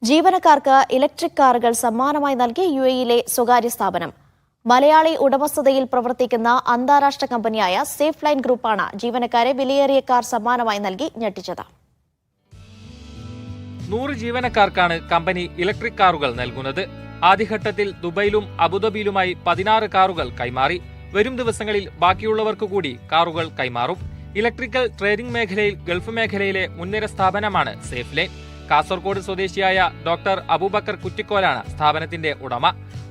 ജീവനക്കാർക്ക് ഇലക്ട്രിക് കാറുകൾ സമ്മാനമായി നൽകി യുഎഇയിലെ സ്വകാര്യ സ്ഥാപനം. മലയാളി ഉടമസ്ഥതയിൽ പ്രവർത്തിക്കുന്ന അന്താരാഷ്ട്ര കമ്പനിയായ സേഫ് ലൈൻ ഗ്രൂപ്പാണ് ജീവനക്കാരെ വിലയേറിയ കാർ സമ്മാനമായി നൽകി ഞെട്ടിച്ചത്. 100 ജീവനക്കാർക്കാണ് കമ്പനി ഇലക്ട്രിക് കാറുകൾ നൽകുന്നത്. ആദ്യഘട്ടത്തിൽ ദുബൈയിലും അബുദാബിയിലുമായി 16 കാറുകൾ കൈമാറി. വരും ദിവസങ്ങളിൽ ബാക്കിയുള്ളവർക്ക് കൂടി കാറുകൾ കൈമാറും. ഇലക്ട്രിക്കൽ ട്രേഡിംഗ് മേഖലയിൽ ഗൾഫ് മേഖലയിലെ മുൻനിര സ്ഥാപനമാണ് സേഫ് ലൈൻ. കാസർഗോഡ് സ്വദേശിയായ ഡോക്ടർ അബൂബക്കർ കുറ്റിക്കോലാണ് സ്ഥാപനത്തിന്റെ ഉടമ.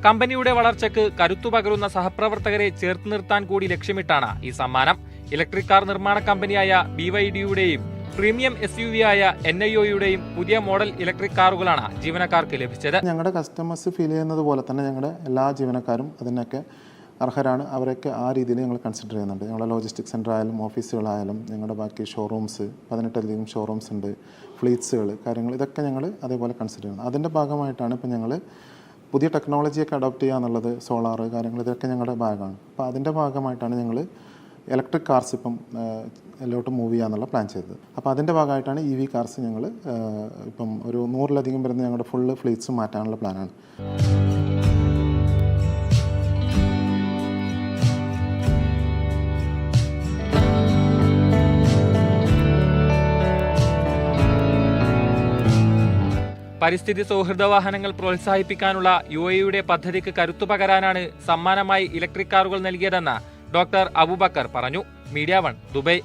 കമ്പനിയുടെ വളർച്ചയ്ക്ക് കരുത്തുപകരുന്ന സഹപ്രവർത്തകരെ ചേർത്ത് നിർത്താൻ കൂടി ലക്ഷ്യമിട്ടാണ് ഈ സമ്മാനം. ഇലക്ട്രിക് കാർ നിർമ്മാണ കമ്പനിയായ BYD-യുടെയും പ്രീമിയം SUV ആയ NIO-യുടെയും പുതിയ മോഡൽ ഇലക്ട്രിക് കാറുകളാണ് ജീവനക്കാർക്ക് ലഭിച്ചത്. ഞങ്ങളുടെ കസ്റ്റമേഴ്സ് ഫീൽ ചെയ്യുന്നത് പോലെ തന്നെ ഞങ്ങളുടെ എല്ലാ ജീവനക്കാരും അതിനൊക്കെ അർഹരാണ്. അവരൊക്കെ ആ രീതിയിൽ ഞങ്ങൾ കൺസിഡർ ചെയ്യുന്നുണ്ട്. ഞങ്ങളുടെ ലോജിസ്റ്റിക് സെൻ്റർ ആയാലും ഓഫീസുകളായാലും ഞങ്ങളുടെ ബാക്കി ഷോറൂംസ് 18 ഷോറൂംസ് ഉണ്ട്, ഫ്ലീറ്റ്സുകൾ, കാര്യങ്ങൾ ഇതൊക്കെ ഞങ്ങൾ അതേപോലെ കൺസിഡർ ചെയ്യുന്നത്. അതിൻ്റെ ഭാഗമായിട്ടാണ് ഇപ്പം ഞങ്ങൾ പുതിയ ടെക്നോളജിയൊക്കെ അഡോപ്റ്റ് ചെയ്യുക എന്നുള്ളത്, സോളാർ കാര്യങ്ങൾ ഇതൊക്കെ ഞങ്ങളുടെ ഭാഗമാണ്. അപ്പോൾ അതിൻ്റെ ഭാഗമായിട്ടാണ് ഞങ്ങൾ ഇലക്ട്രിക് കാർസ് ഇപ്പം എല്ലോട്ട് മൂവ് ചെയ്യാന്നുള്ള പ്ലാൻ ചെയ്തത്. അപ്പോൾ അതിൻ്റെ ഭാഗമായിട്ടാണ് EV കാർസ് ഞങ്ങൾ ഇപ്പം ഒരു 100-ലധികം വരുന്ന ഞങ്ങളുടെ ഫുള്ള് ഫ്ലീറ്റ്സ് മാറ്റാനുള്ള പ്ലാനാണ്. പരിസ്ഥിതി സൗഹൃദ വാഹനങ്ങൾ പ്രോത്സാഹിപ്പിക്കാനുള്ള UAE-യുടെ പദ്ധതിക്ക് കരുത്തുപകരാനാണ് സമ്മാനമായി ഇലക്ട്രിക് കാറുകൾ നൽകിയതെന്ന് ഡോക്ടർ അബൂബക്കർ പറഞ്ഞു. Media 1 Dubai.